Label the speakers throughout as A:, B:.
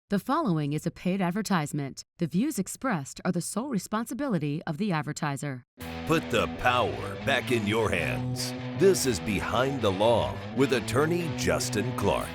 A: The following is a paid advertisement. The views expressed are the sole responsibility of the advertiser.
B: Put the power back in your hands. This is Behind the Law with attorney Justin Clark.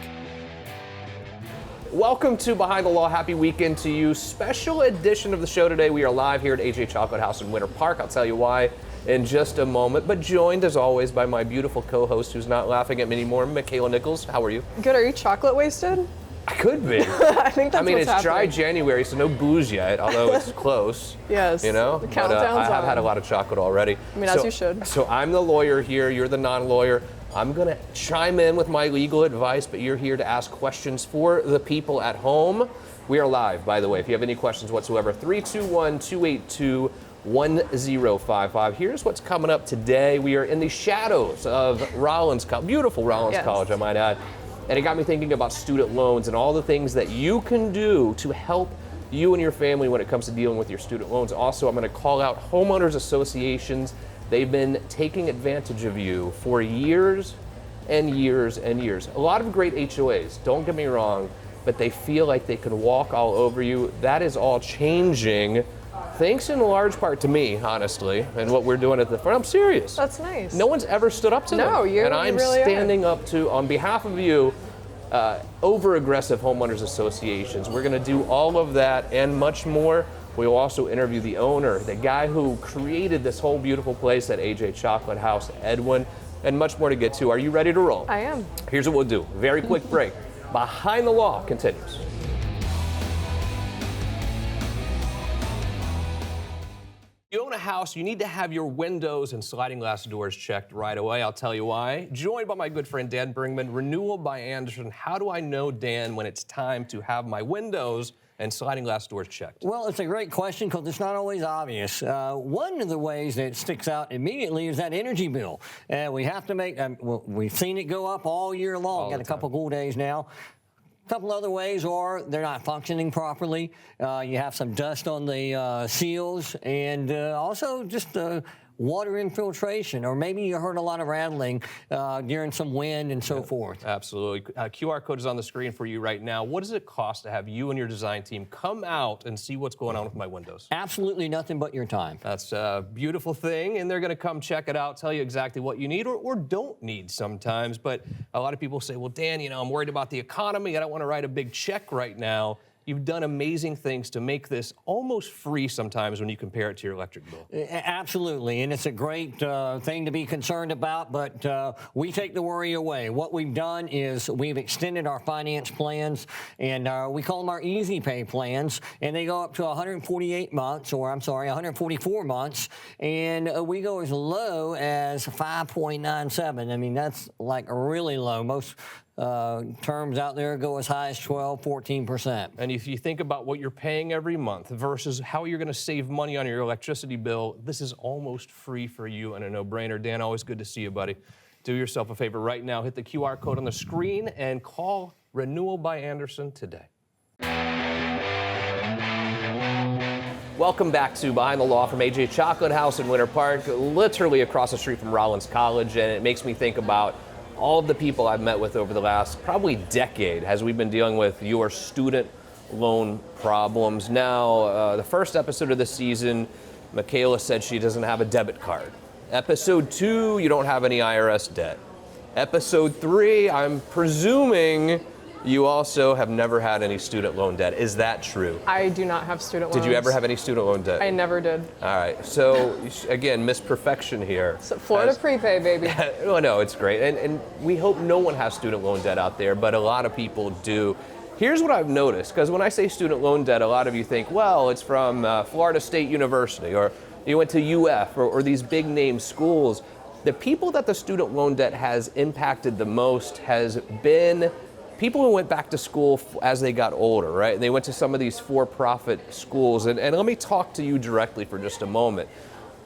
C: Welcome to Behind the Law. Happy weekend to you. Special edition of the show today. We are live here at AJ Chocolate House in Winter Park. I'll tell you why in just a moment, but joined as always by my beautiful co-host who's not laughing at me anymore, Makaila Nichols. How are you?
D: Good. Are you chocolate wasted?
C: I could be.
D: I think that's
C: it's
D: what's
C: dry
D: happening.
C: January, so no booze yet, although it's close.
D: Yes.
C: You know?
D: The countdown's
C: I have
D: on.
C: had a lot of chocolate already.
D: I mean, as you should.
C: So I'm the lawyer here, you're the non-lawyer. I'm going to chime in with my legal advice, but you're here to ask questions for the people at home. We are live, by the way. If you have any questions whatsoever, 321-282-1055. Here's what's coming up today. We are in the shadows of Rollins College, beautiful Rollins College, I might add. And it got me thinking about student loans and all the things that you can do to help you and your family when it comes to dealing with your student loans. Also, I'm going to call out homeowners associations. They've been taking advantage of you for years and years and years. A lot of great HOAs, don't get me wrong, but they feel like they can walk all over you. That is all changing, thanks in large part to me, honestly, and what we're doing at the front. I'm serious.
D: That's nice.
C: No one's ever stood up to them.
D: No, you
C: and I'm
D: really
C: standing up to, on behalf of you, over-aggressive homeowners associations. We're going to do all of that and much more. We'll also interview the owner, the guy who created this whole beautiful place at AJ Chocolate House, Edwin, and much more to get to. Are you ready to roll?
D: I am.
C: Here's what we'll do. Very quick break. Behind the Law continues. You own a house, you need to have your windows and sliding glass doors checked right away. I'll tell you why. Joined by my good friend Dan Bringman, Renewal by Anderson. How do I know, Dan, when it's time to have my windows and sliding glass doors checked?
E: Well, it's a great question because it's not always obvious. One of the ways that sticks out immediately is that energy bill. We have to make, we've seen it go up all year long. Got a couple cool days now. A couple other ways are they're not functioning properly. You have some dust on the seals, and also just water infiltration, or maybe you heard a lot of rattling during some wind and so forth.
C: Absolutely. QR code is on the screen for you right now. What does it cost to have you and your design team come out and see what's going on with my windows?
E: Absolutely nothing but your time.
C: That's a beautiful thing, and they're going to come check it out, tell you exactly what you need or don't need sometimes. But a lot of people say, well, Dan, I'm worried about the economy. I don't want to write a big check right now. You've done amazing things to make this almost free sometimes when you compare it to your electric bill.
E: Absolutely, and it's a great thing to be concerned about, but we take the worry away. What we've done is we've extended our finance plans, and we call them our easy pay plans, and they go up to 144 months, and we go as low as 5.97. I mean, that's like really low. Most terms out there go as high as 12, 14%.
C: And if you think about what you're paying every month versus how you're going to save money on your electricity bill, this is almost free for you and a no-brainer. Dan, always good to see you, buddy. Do yourself a favor right now. Hit the QR code on the screen and call Renewal by Anderson today. Welcome back to Behind the Law from AJ Chocolate House in Winter Park, literally across the street from Rollins College, and it makes me think about all of the people I've met with over the last probably decade as we've been dealing with your student loan problems. Now, the first episode of this season, Makaila said she doesn't have a debit card. Episode 2, you don't have any IRS debt. Episode 3, I'm presuming you also have never had any student loan debt. Is that true?
D: I do not have student loans.
C: Did you ever have any student loan debt?
D: I never did.
C: All right. So, again, Miss Perfection here.
D: So Florida prepay, baby.
C: Well, no, it's great. And we hope no one has student loan debt out there, but a lot of people do. Here's what I've noticed, because when I say student loan debt, a lot of you think, well, it's from Florida State University, or you went to UF, or these big name schools. The people that the student loan debt has impacted the most has been people who went back to school as they got older, right? And they went to some of these for-profit schools. And let me talk to you directly for just a moment,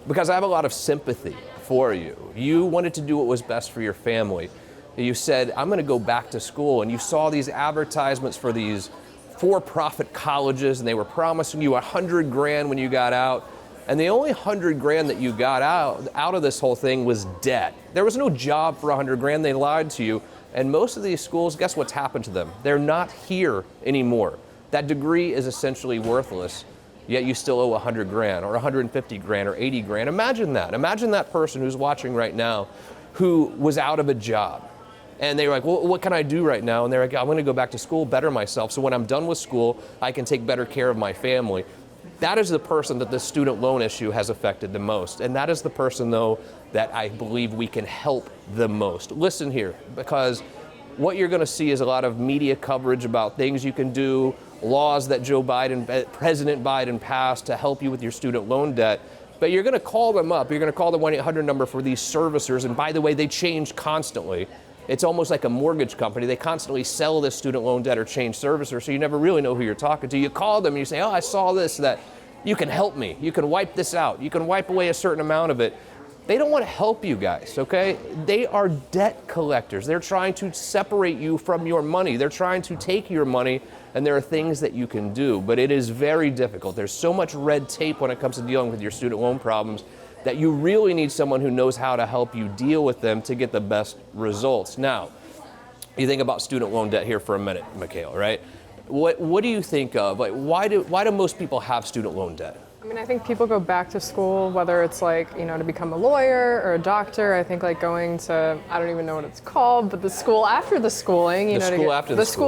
C: because I have a lot of sympathy for you. You wanted to do what was best for your family. You said, I'm going to go back to school. And you saw these advertisements for these for-profit colleges, and they were promising you $100,000 when you got out. And the only $100,000 that you got out of this whole thing was debt. There was no job for $100,000. They lied to you. And most of these schools, guess what's happened to them? They're not here anymore. That degree is essentially worthless, yet you still owe 100 grand or 150 grand or 80 grand. Imagine that. Imagine that person who's watching right now who was out of a job. And they were like, well, what can I do right now? And they're like, I'm going to go back to school, better myself, so when I'm done with school, I can take better care of my family. That is the person that the student loan issue has affected the most. And that is the person, though, that I believe we can help the most. Listen here, because what you're going to see is a lot of media coverage about things you can do, laws that President Biden passed to help you with your student loan debt. But you're going to call them up. You're going to call the 1-800 number for these servicers. And by the way, they change constantly. It's almost like a mortgage company. They constantly sell this student loan debt or change servicer, so you never really know who you're talking to. You call them and you say, oh, I saw this, that you can help me. You can wipe this out. You can wipe away a certain amount of it. They don't want to help you guys, okay? They are debt collectors. They're trying to separate you from your money. They're trying to take your money, and there are things that you can do, but it is very difficult. There's so much red tape when it comes to dealing with your student loan problems that you really need someone who knows how to help you deal with them to get the best results. Now, you think about student loan debt here for a minute, Makaila, right? What do you think of? Like, why do most people have student loan debt?
D: I mean, I think people go back to school, whether it's like, to become a lawyer or a doctor. I think like going to, I don't even know what it's called, but the school after the schooling,
C: the school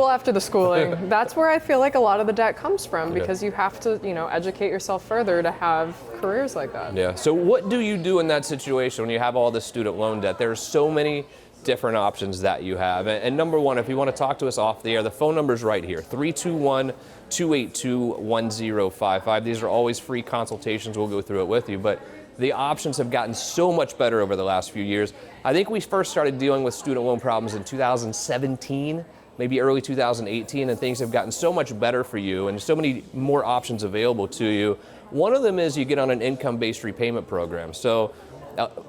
D: after the schooling. That's where I feel like a lot of the debt comes from, because you have to, educate yourself further to have careers like that.
C: Yeah. So what do you do in that situation when you have all this student loan debt? There's so many different options that you have. And number one, if you want to talk to us off the air, the phone number is right here, 321-282-1055. These are always free consultations. We'll go through it with you. But the options have gotten so much better over the last few years. I think we first started dealing with student loan problems in 2017, maybe early 2018, and things have gotten so much better for you and so many more options available to you. One of them is you get on an income-based repayment program. So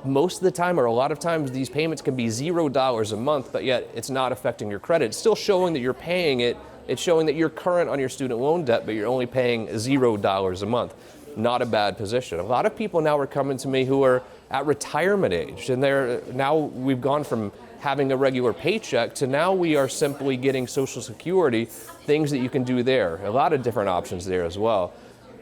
C: most of the time, or a lot of times, these payments can be $0 a month, but yet it's not affecting your credit. It's still showing that you're paying it. It's showing that you're current on your student loan debt, but you're only paying $0 a month. Not a bad position. A lot of people now are coming to me who are at retirement age, and we've gone from having a regular paycheck to now we are simply getting Social Security, things that you can do there. A lot of different options there as well.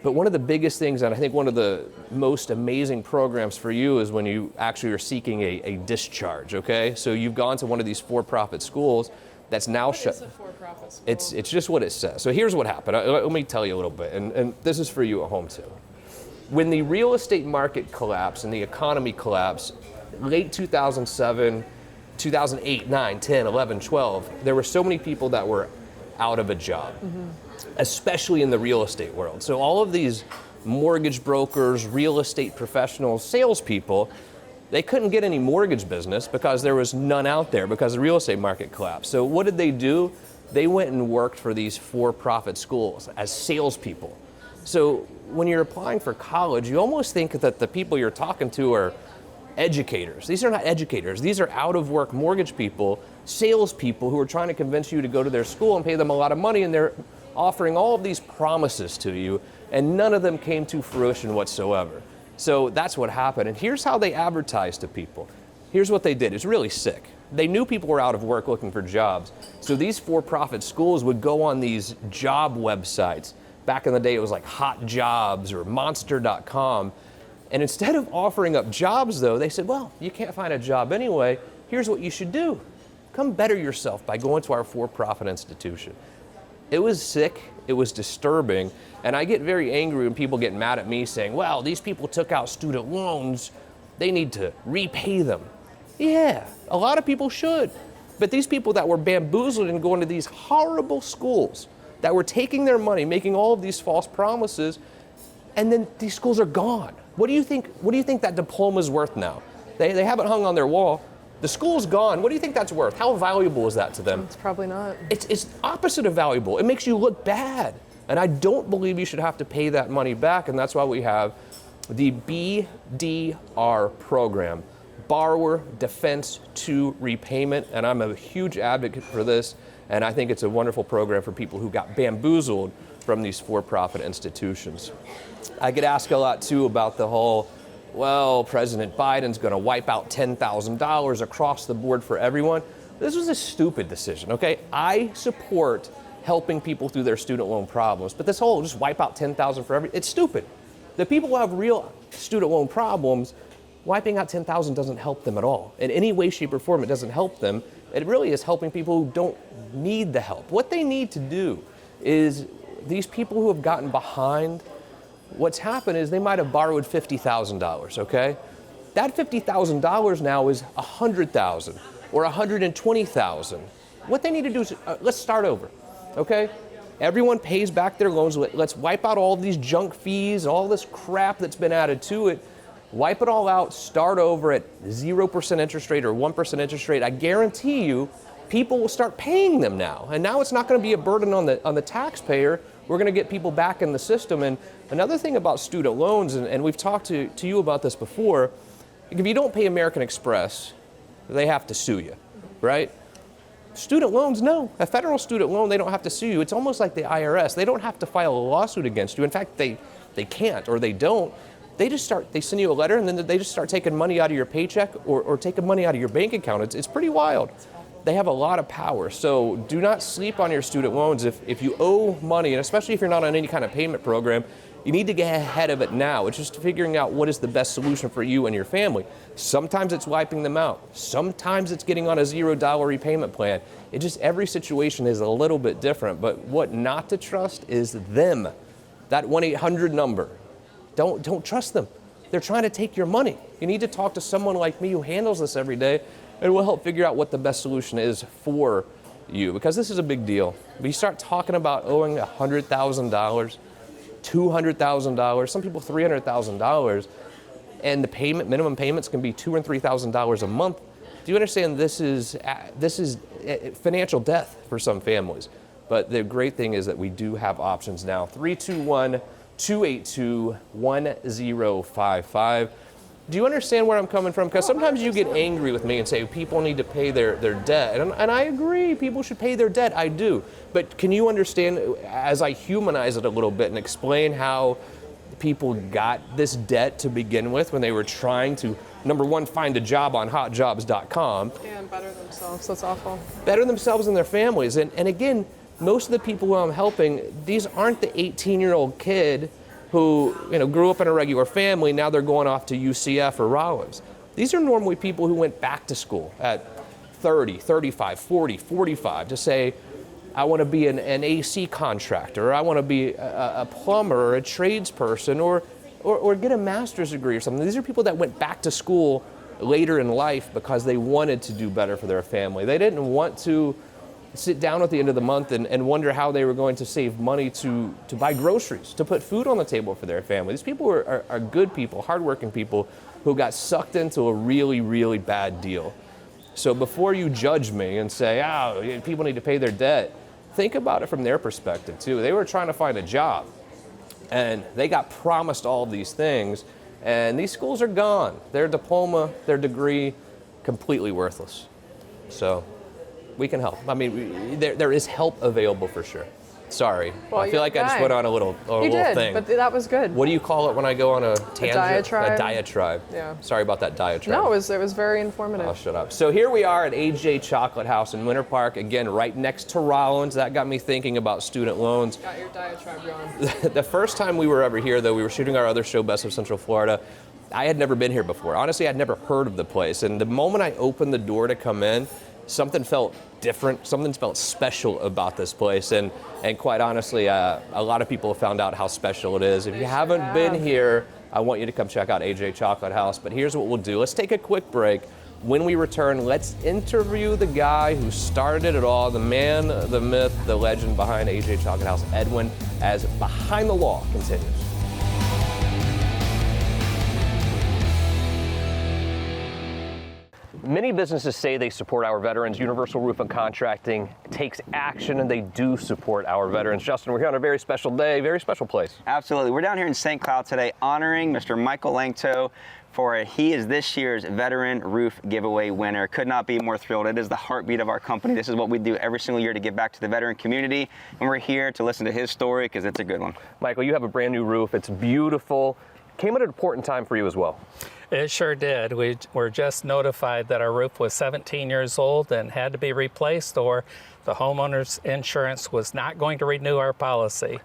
C: But one of the biggest things, and I think one of the most amazing programs for you, is when you actually are seeking a discharge, okay? So you've gone to one of these for-profit schools that's now shut.
D: What is a for-profit school?
C: It's just what it says. So here's what happened. Let me tell you a little bit, and this is for you at home too. When the real estate market collapsed and the economy collapsed, late 2007, 2008, 9, 10, 11, 12, there were so many people that were out of a job. Especially in the real estate world. So all of these mortgage brokers, real estate professionals, salespeople, they couldn't get any mortgage business because there was none out there because the real estate market collapsed. So what did they do? They went and worked for these for-profit schools as salespeople. So when you're applying for college, you almost think that the people you're talking to are educators. These are not educators. These are out-of-work mortgage people, salespeople who are trying to convince you to go to their school and pay them a lot of money, and they're offering all of these promises to you, and none of them came to fruition whatsoever. So that's what happened. And here's how they advertised to people. Here's what they did. It's really sick. They knew people were out of work looking for jobs. So these for-profit schools would go on these job websites. Back in the day, it was like Hot Jobs or Monster.com. And instead of offering up jobs, though, they said, well, you can't find a job anyway. Here's what you should do. Come better yourself by going to our for-profit institution. It was sick, it was disturbing, and I get very angry when people get mad at me saying, well, these people took out student loans, they need to repay them. Yeah, a lot of people should, but these people that were bamboozled and going to these horrible schools, that were taking their money, making all of these false promises, and then these schools are gone. What do you think that diploma's worth now? They have it hung on their wall. The school's gone. What do you think that's worth? How valuable is that to them?
D: It's probably not.
C: It's opposite of valuable. It makes you look bad. And I don't believe you should have to pay that money back. And that's why we have the BDR program, Borrower Defense to Repayment. And I'm a huge advocate for this. And I think it's a wonderful program for people who got bamboozled from these for-profit institutions. I get asked a lot, too, about the whole, well, President Biden's going to wipe out $10,000 across the board for everyone. This was a stupid decision, okay? I support helping people through their student loan problems. But this whole just wipe out $10,000 for it's stupid. The people who have real student loan problems, wiping out $10,000 doesn't help them at all. In any way, shape, or form, it doesn't help them. It really is helping people who don't need the help. What they need to do is these people who have gotten behind, what's happened is they might have borrowed $50,000, okay? That $50,000 now is $100,000 or $120,000. What they need to do is, let's start over, okay? Everyone pays back their loans. Let's wipe out all these junk fees, all this crap that's been added to it. Wipe it all out, start over at 0% interest rate or 1% interest rate. I guarantee you, people will start paying them now. And now it's not going to be a burden on the taxpayer. We're going to get people back in the system. And another thing about student loans, and we've talked to you about this before, if you don't pay American Express, they have to sue you, right? Student loans, no. A federal student loan, they don't have to sue you. It's almost like the IRS. They don't have to file a lawsuit against you. In fact, they can't or they don't. They send you a letter and then they just start taking money out of your paycheck or taking money out of your bank account. It's pretty wild. They have a lot of power. So do not sleep on your student loans. If you owe money, and especially if you're not on any kind of payment program, you need to get ahead of it now. It's just figuring out what is the best solution for you and your family. Sometimes it's wiping them out. Sometimes it's getting on a $0 repayment plan. Every situation is a little bit different, but what not to trust is them. That 1-800 number. Don't trust them. They're trying to take your money. You need to talk to someone like me who handles this every day and will help figure out what the best solution is for you, because this is a big deal. When you start talking about owing $100,000, $200,000, some people $300,000, and the minimum payments can be $2,000 and $3,000 a month. Do you understand this is financial death for some families? But the great thing is that we do have options now. 321-282-1055. Do you understand where I'm coming from? Because sometimes you get angry with me and say people need to pay their debt. And I agree, people should pay their debt. I do. But can you understand, as I humanize it a little bit and explain how people got this debt to begin with when they were trying to, number one, find a job on hotjobs.com.
D: And better themselves. That's awful.
C: Better themselves and their families. And again, most of the people who I'm helping, these aren't the 18-year-old kid who grew up in a regular family. Now they're going off to UCF or Rollins. These are normally people who went back to school at 30, 35, 40, 45 to say, I want to be an AC contractor, or I want to be a plumber or a tradesperson, or get a master's degree or something. These are people that went back to school later in life because they wanted to do better for their family. They didn't want to sit down at the end of the month and wonder how they were going to save money to buy groceries, to put food on the table for their family. These people are good people, hardworking people who got sucked into a really, really bad deal. So before you judge me and say, people need to pay their debt, think about it from their perspective too. They were trying to find a job and they got promised all of these things, and these schools are gone. Their diploma, their degree, completely worthless. So we can help. I mean, there is help available for sure. Sorry.
D: Well,
C: I feel like I just went on a little thing.
D: But that was good.
C: What do you call it when I go on a tangent?
D: Diatribe.
C: A diatribe.
D: Yeah.
C: Sorry about that diatribe.
D: No, it was very informative.
C: Oh, shut up. So here we are at AJ Chocolate House in Winter Park, again, right next to Rollins. That got me thinking about student loans.
D: Got your diatribe going.
C: The first time we were ever here, though, we were shooting our other show, Best of Central Florida. I had never been here before. Honestly, I'd never heard of the place. And the moment I opened the door to come in, something felt different, something felt special about this place, and quite honestly, a lot of people have found out how special it is. If you haven't been here, I want you to come check out AJ Chocolate House, but here's what we'll do. Let's take a quick break. When we return, let's interview the guy who started it all, the man, the myth, the legend behind AJ Chocolate House, Edwin, as Behind the Law continues. Many businesses say they support our veterans. Universal Roof and Contracting takes action, and they do support our veterans. Justin, we're here on a very special day, very special place.
F: Absolutely. We're down here in St. Cloud today honoring Mr. Michael Langto he is this year's Veteran Roof Giveaway winner. Could not be more thrilled. It is the heartbeat of our company. This is what we do every single year to give back to the veteran community, and we're here to listen to his story because it's a good one.
C: Michael, you have a brand new roof. It's beautiful. came at an important time for you as well.
G: It sure did. We were just notified that our roof was 17 years old and had to be replaced, or the homeowner's insurance was not going to renew our policy.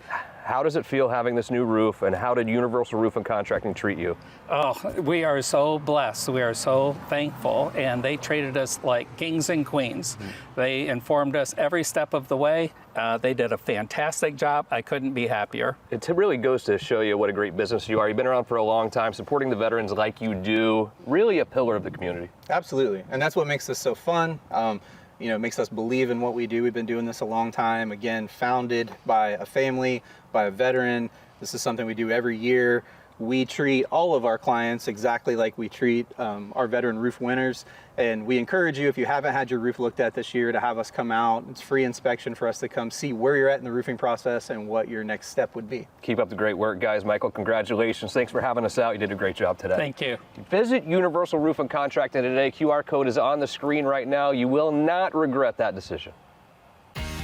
C: How does it feel having this new roof, and how did Universal Roof and Contracting treat you?
G: Oh, we are so blessed. We are so thankful, and they treated us like kings and queens. They informed us every step of the way. They did a fantastic job. I couldn't be happier.
C: It really goes to show you what a great business you are. You've been around for a long time, supporting the veterans like you do, really a pillar of the community.
H: Absolutely, and that's what makes this so fun. You know, it makes us believe in what we do. We've been doing this a long time. Again, founded by a family, by a veteran. This is something we do every year. We treat all of our clients exactly like we treat our veteran roof winners. And we encourage you, if you haven't had your roof looked at this year, to have us come out. It's free inspection for us to come see where you're at in the roofing process and what your next step would be.
C: Keep up the great work, guys. Michael, congratulations. Thanks for having us out. You did a great job today.
G: Thank you.
C: Visit Universal Roof and Contracting today. QR code is on the screen right now. You will not regret that decision.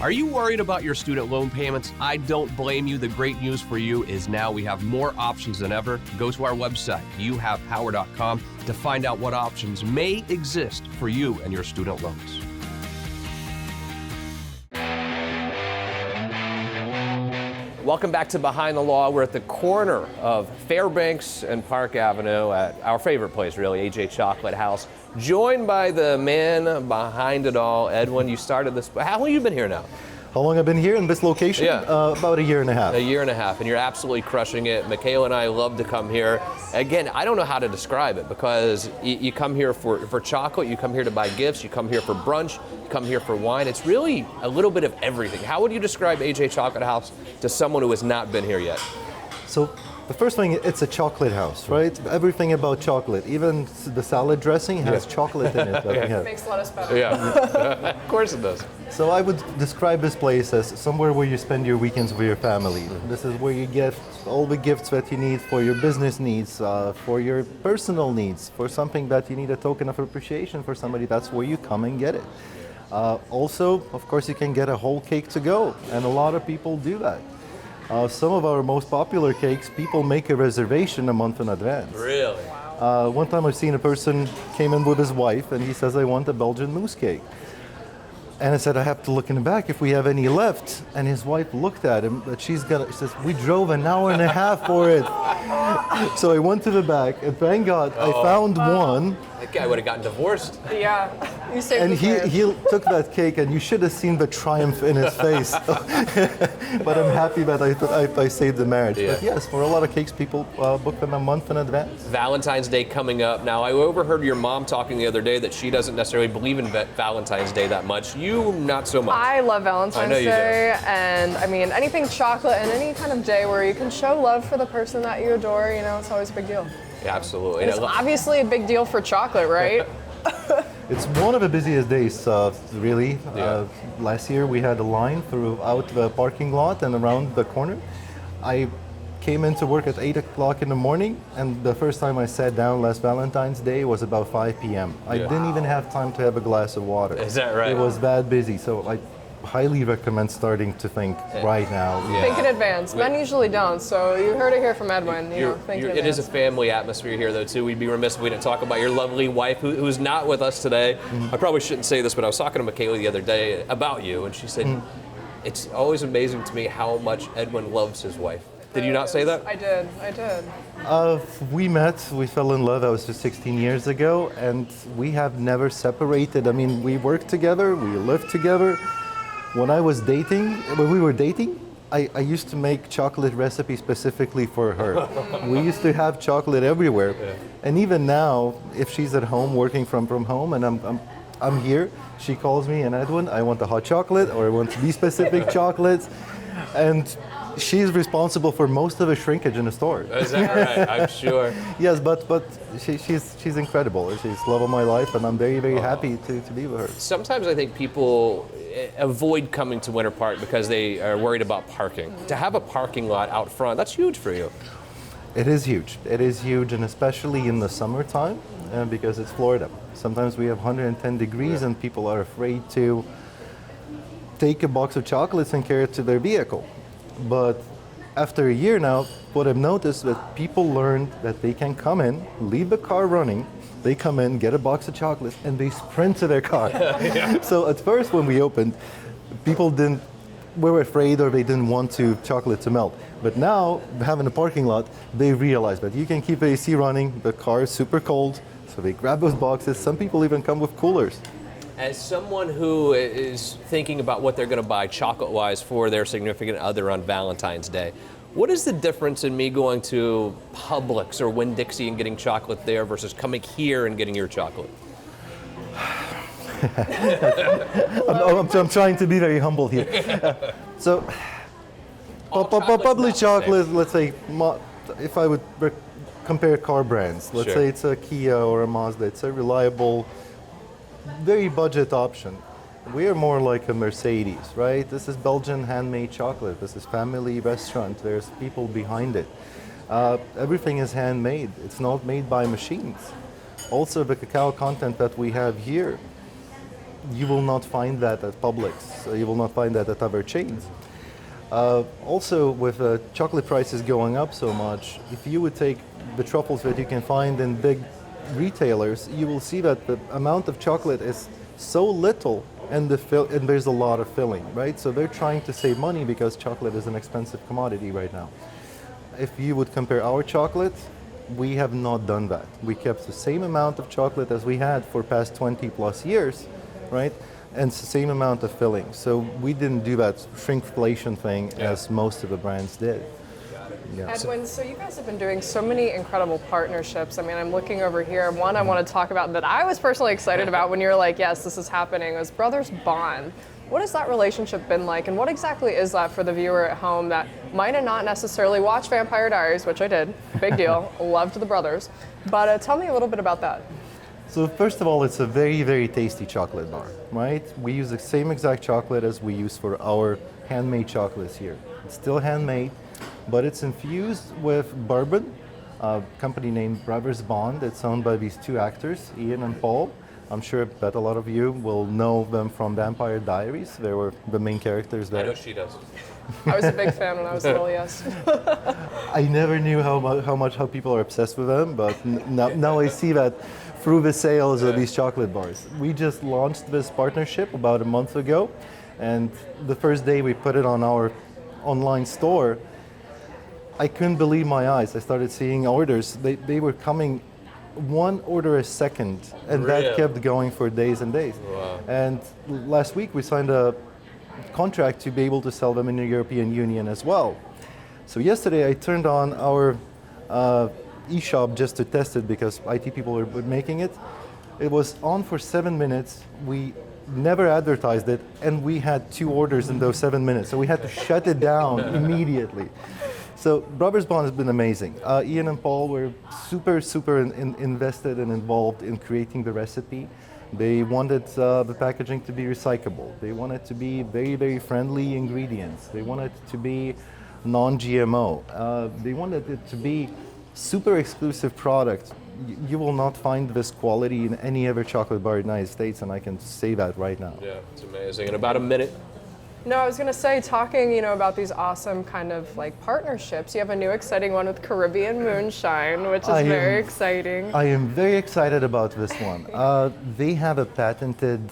I: Are you worried about your student loan payments? I don't blame you. The great news for you is now we have more options than ever. Go to our website, youhavepower.com, to find out what options may exist for you and your student loans.
C: Welcome back to Behind the Law. We're at the corner of Fairbanks and Park Avenue at our favorite place, really, AJ Chocolate House. Joined by the man behind it all, Edwin. You started this, how long have you been here now?
J: How long I've been here in this location?
C: Yeah.
J: About a year and a half.
C: A year and a half, and you're absolutely crushing it. Makaila and I love to come here. Again, I don't know how to describe it, because you come here for chocolate, you come here to buy gifts, you come here for brunch, you come here for wine. It's really a little bit of everything. How would you describe AJ Chocolate House to someone who has not been here yet?
J: So the first thing, it's a chocolate house, right? Everything about chocolate. Even the salad dressing has chocolate in it. That we have.
D: Makes lettuce better.
C: Yeah, of course it does.
J: So I would describe this place as somewhere where you spend your weekends with your family. This is where you get all the gifts that you need for your business needs, for your personal needs, for something that you need a token of appreciation for somebody. That's where you come and get it. Also, of course, you can get a whole cake to go, and a lot of people do that. Some of our most popular cakes, people make a reservation a month in advance.
C: Really?
J: One time I've seen a person came in with his wife, and he says, I want a Belgian mousse cake. And I said, I have to look in the back if we have any left. And his wife looked at him, but she says, we drove an hour and a half for it. So I went to the back, and thank God I found one.
C: That guy would have gotten divorced.
D: Yeah, you saved
J: And
D: his marriage.
J: he took that cake, and you should have seen the triumph in his face. But I'm happy that I saved the marriage.
C: Yeah.
J: But yes, for a lot of cakes, people book them a month in advance.
C: Valentine's Day coming up. Now, I overheard your mom talking the other day that she doesn't necessarily believe in Valentine's Day that much. You, not so much.
D: I love Valentine's Day, and I mean, anything chocolate and any kind of day where you can show love for the person that you adore, you know, it's always a big deal.
C: Yeah, absolutely.
D: And it's obviously a big deal for chocolate, right?
J: It's one of the busiest days, really. Last year we had a line throughout the parking lot and around the corner. I came into work at 8 o'clock in the morning, and the first time I sat down last Valentine's Day was about 5 p.m. I didn't even have time to have a glass of water.
C: Is that right?
J: It was that busy, so I highly recommend starting to think right now.
D: Think in advance. Men usually don't, so you heard it here from Edwin. You know, think in
C: it is a
D: advance.
C: family atmosphere here, though, too. We'd be remiss if we didn't talk about your lovely wife, who's not with us today. I probably shouldn't say this, but I was talking to Makaila the other day about you, and she said, it's always amazing to me how much Edwin loves his wife. Did you not say that?
D: I did.
J: We met, we fell in love, that was just 16 years ago, and we have never separated. I mean, we worked together, we lived together. When we were dating, I used to make chocolate recipes specifically for her. We used to have chocolate everywhere. Yeah. And even now, if she's at home working from home and I'm here, she calls me, and Edwin, I want the hot chocolate, or I want these specific chocolates. And she's responsible for most of the shrinkage in the store.
C: Is that right? I'm sure.
J: Yes, but she's incredible. She's love of my life, and I'm very, very happy to be with her.
C: Sometimes I think people avoid coming to Winter Park because they are worried about parking. To have a parking lot out front, that's huge for you.
J: It is huge. It is huge, and especially in the summertime, because it's Florida. Sometimes we have 110 degrees, and people are afraid to take a box of chocolates and carry it to their vehicle. But after a year now, what I've noticed that people learned that they can come in, leave the car running, they come in, get a box of chocolates, and they sprint to their car. So at first when we opened, people were afraid or they didn't want chocolate to melt. But now, having a parking lot, they realize that you can keep the AC running, the car is super cold, so they grab those boxes. Some people even come with coolers.
C: As someone who is thinking about what they're going to buy chocolate-wise for their significant other on Valentine's Day, what is the difference in me going to Publix or Winn-Dixie and getting chocolate there versus coming here and getting your chocolate?
J: I'm trying to be very humble here. So, public chocolate, let's say, if I would compare car brands, let's say it's a Kia or a Mazda, it's a reliable, very budget option. We are more like a Mercedes, right? This is Belgian handmade chocolate. This is family restaurant. There's people behind it. Everything is handmade. It's not made by machines. Also, the cacao content that we have here, you will not find that at Publix. You will not find that at other chains. Also, with chocolate prices going up so much, if you would take the truffles that you can find in big retailers, you will see that the amount of chocolate is so little and there's a lot of filling, right? So they're trying to save money because chocolate is an expensive commodity right now. If you would compare our chocolate, we have not done that. We kept the same amount of chocolate as we had for past 20 plus years, right? And it's the same amount of filling. So we didn't do that shrinkflation thing as most of the brands did. Yeah.
D: Edwin, so you guys have been doing so many incredible partnerships. I mean, I'm looking over here. One I want to talk about that I was personally excited about when you were like, yes, this is happening, was Brothers Bond. What has that relationship been like, and what exactly is that for the viewer at home that might have not necessarily watched Vampire Diaries, which I did, big deal, loved the brothers, but tell me a little bit about that.
J: So first of all, it's a very, very tasty chocolate bar, right? We use the same exact chocolate as we use for our handmade chocolates here. It's still handmade, but it's infused with bourbon, a company named Brothers Bond. It's owned by these two actors, Ian and Paul. I'm sure that a lot of you will know them from Vampire Diaries. They were the main characters there.
C: I know she does.
D: I was a big fan when I was little, yes.
J: I never knew how people are obsessed with them, but now I see that through the sales of these chocolate bars. We just launched this partnership about a month ago, and the first day we put it on our online store, I couldn't believe my eyes. I started seeing orders. They were coming one order a second, and that kept going for days and days.
C: Wow.
J: And last week we signed a contract to be able to sell them in the European Union as well. So yesterday I turned on our eShop just to test it because IT people were making it. It was on for 7 minutes. We never advertised it, and we had 2 orders in those 7 minutes. So we had to shut it down immediately. So Brothers Bond has been amazing. Ian and Paul were super invested and involved in creating the recipe. They wanted the packaging to be recyclable. They wanted to be very friendly ingredients. They wanted it to be non-GMO. They wanted it to be super exclusive product. You will not find this quality in any other chocolate bar in the United States, and I can say that right now.
C: Yeah, it's amazing. In about a minute.
D: No, I was going to say, talking, about these awesome kind of like partnerships, you have a new exciting one with Caribbean Moonshine, which is very exciting.
J: I am very excited about this one. They have a patented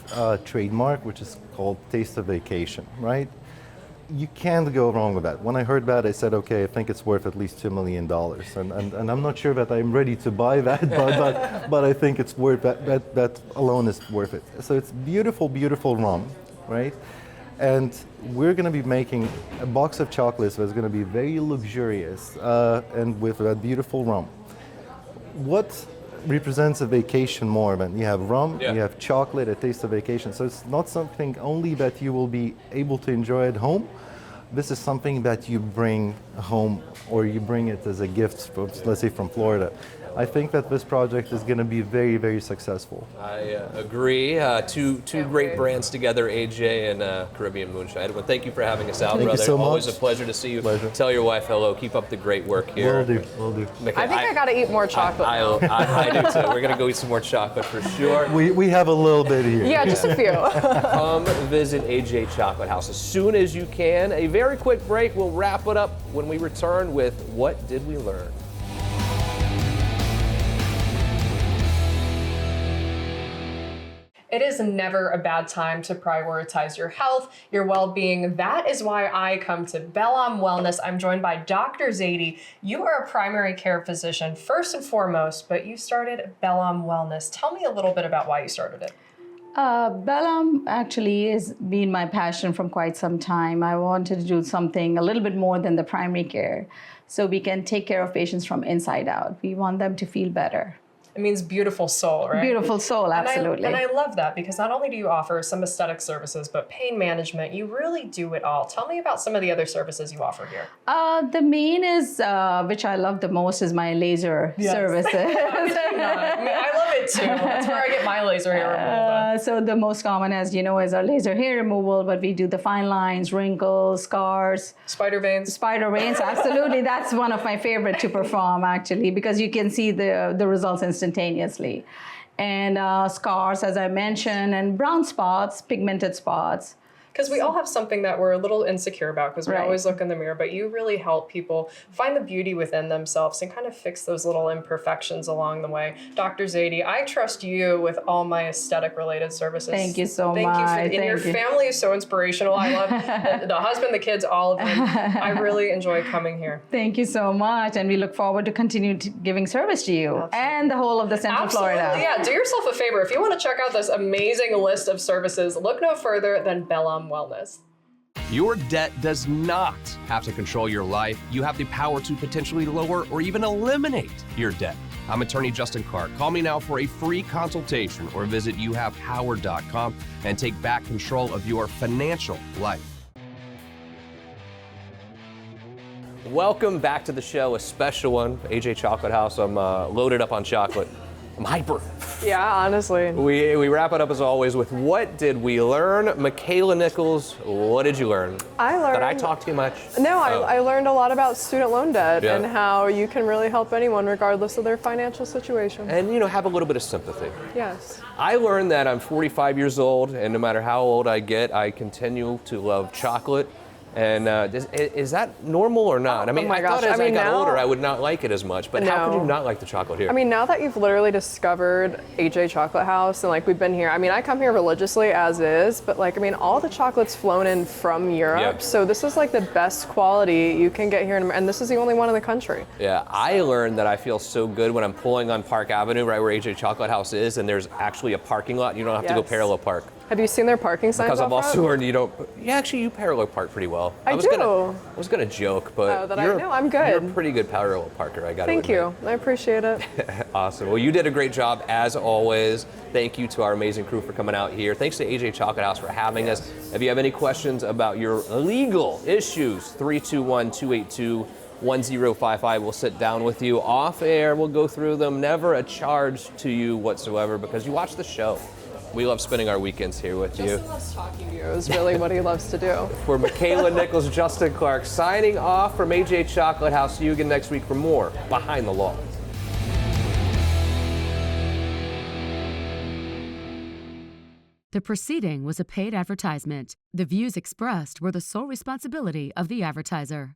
J: trademark, which is called Taste of Vacation, right? You can't go wrong with that. When I heard that, I said, okay, I think it's worth at least $2 million. And I'm not sure that I'm ready to buy that, but I think it's worth that alone is worth it. So it's beautiful rum, right? And we're going to be making a box of chocolates that's going to be very luxurious and with that beautiful rum. What represents a vacation more than you have rum, you have chocolate, a taste of vacation. So it's not something only that you will be able to enjoy at home. This is something that you bring home or you bring it as a gift, from, let's say from Florida. I think that this project is going to be very, very successful.
C: I agree. Two great brands together, AJ and Caribbean Moonshine. Edwin, thank you for having us out,
J: Thank
C: brother.
J: you so much.
C: Always a pleasure to see you.
J: Pleasure.
C: Tell your wife hello. Keep up the great work here.
J: Will do.
D: I think I got to eat more chocolate.
C: I do too. We're going to go eat some more chocolate for sure.
J: We have a little bit here.
D: Yeah, just a few.
C: Come visit AJ Chocolate House as soon as you can. A very quick break. We'll wrap it up when we return with What Did We Learn?
D: It is never a bad time to prioritize your health, your well-being. That is why I come to Bellam Wellness. I'm joined by Dr. Zaidi. You are a primary care physician first and foremost, but you started Bellam Wellness. Tell me a little bit about why you started it.
K: Bellam actually has been my passion from quite some time. I wanted to do something a little bit more than the primary care, so we can take care of patients from inside out. We want them to feel better.
D: It means beautiful soul, right?
K: Beautiful soul, absolutely.
D: And I love that because not only do you offer some aesthetic services, but pain management, you really do it all. Tell me about some of the other services you offer here.
K: The main is, which I love the most, is my laser services.
D: I love it too. That's where I get my laser hair removal done.
K: So the most common, as you know, is our laser hair removal, but we do the fine lines, wrinkles, scars.
D: Spider veins.
K: Spider veins, absolutely. That's one of my favorite to perform, actually, because you can see the results instantaneously. And scars, as I mentioned, and brown spots, pigmented spots.
D: Because we all have something that we're a little insecure about because we always look in the mirror, but you really help people find the beauty within themselves and kind of fix those little imperfections along the way. Dr. Zaidi, I trust you with all my aesthetic related services.
K: Thank you so much.
D: And your family is so inspirational. I love the husband, the kids, all of them. I really enjoy coming here.
K: Thank you so much. And we look forward to continue giving service to you and the whole of the Central Florida.
D: Yeah, do yourself a favor. If you want to check out this amazing list of services, look no further than Bellam Wellness.
I: Your debt does not have to control your life. You have the power to potentially lower or even eliminate your debt. I'm attorney Justin Clark. Call me now for a free consultation or visit youhavepower.com and take back control of your financial life.
C: Welcome back to the show, a special one. AJ Chocolate House. I'm loaded up on chocolate. I'm hyper.
D: Yeah, honestly.
C: We wrap it up as always with What Did We Learn? Makaila Nichols, what did you learn?
D: I learned...
C: Did I talk too much?
D: No, I learned a lot about student loan debt and how you can really help anyone regardless of their financial situation.
C: And, have a little bit of sympathy.
D: Yes.
C: I learned that I'm 45 years old, and no matter how old I get, I continue to love chocolate. And is that normal or not? I mean, I thought as I got older, I would not like it as much. But how could you not like the chocolate here?
D: I mean, now that you've literally discovered AJ Chocolate House and we've been here. I mean, I come here religiously as is, but all the chocolate's flown in from Europe. Yep. So this is the best quality you can get here, and this is the only one in the country.
C: Yeah, I learned that I feel so good when I'm pulling on Park Avenue, right where AJ Chocolate House is, and there's actually a parking lot. You don't have to go parallel park.
D: Have you seen their parking signs?
C: Because I've also learned you don't. Yeah, actually, you parallel park pretty well. I was gonna joke, but
D: I'm good.
C: You're a pretty good parallel parker. I gotta admit.
D: Thank you. I appreciate it.
C: Awesome. Well, you did a great job as always. Thank you to our amazing crew for coming out here. Thanks to AJ Chocolate House for having us. If you have any questions about your legal issues, 321-282-1055. We'll sit down with you off air. We'll go through them. Never a charge to you whatsoever because you watch the show. We love spending our weekends here with you.
D: Justin loves talking to you is really what he loves to do.
C: For Makaila Nichols, Justin Clark, signing off from AJ Chocolate House. See you again next week for more Behind the Law.
A: The proceeding was a paid advertisement. The views expressed were the sole responsibility of the advertiser.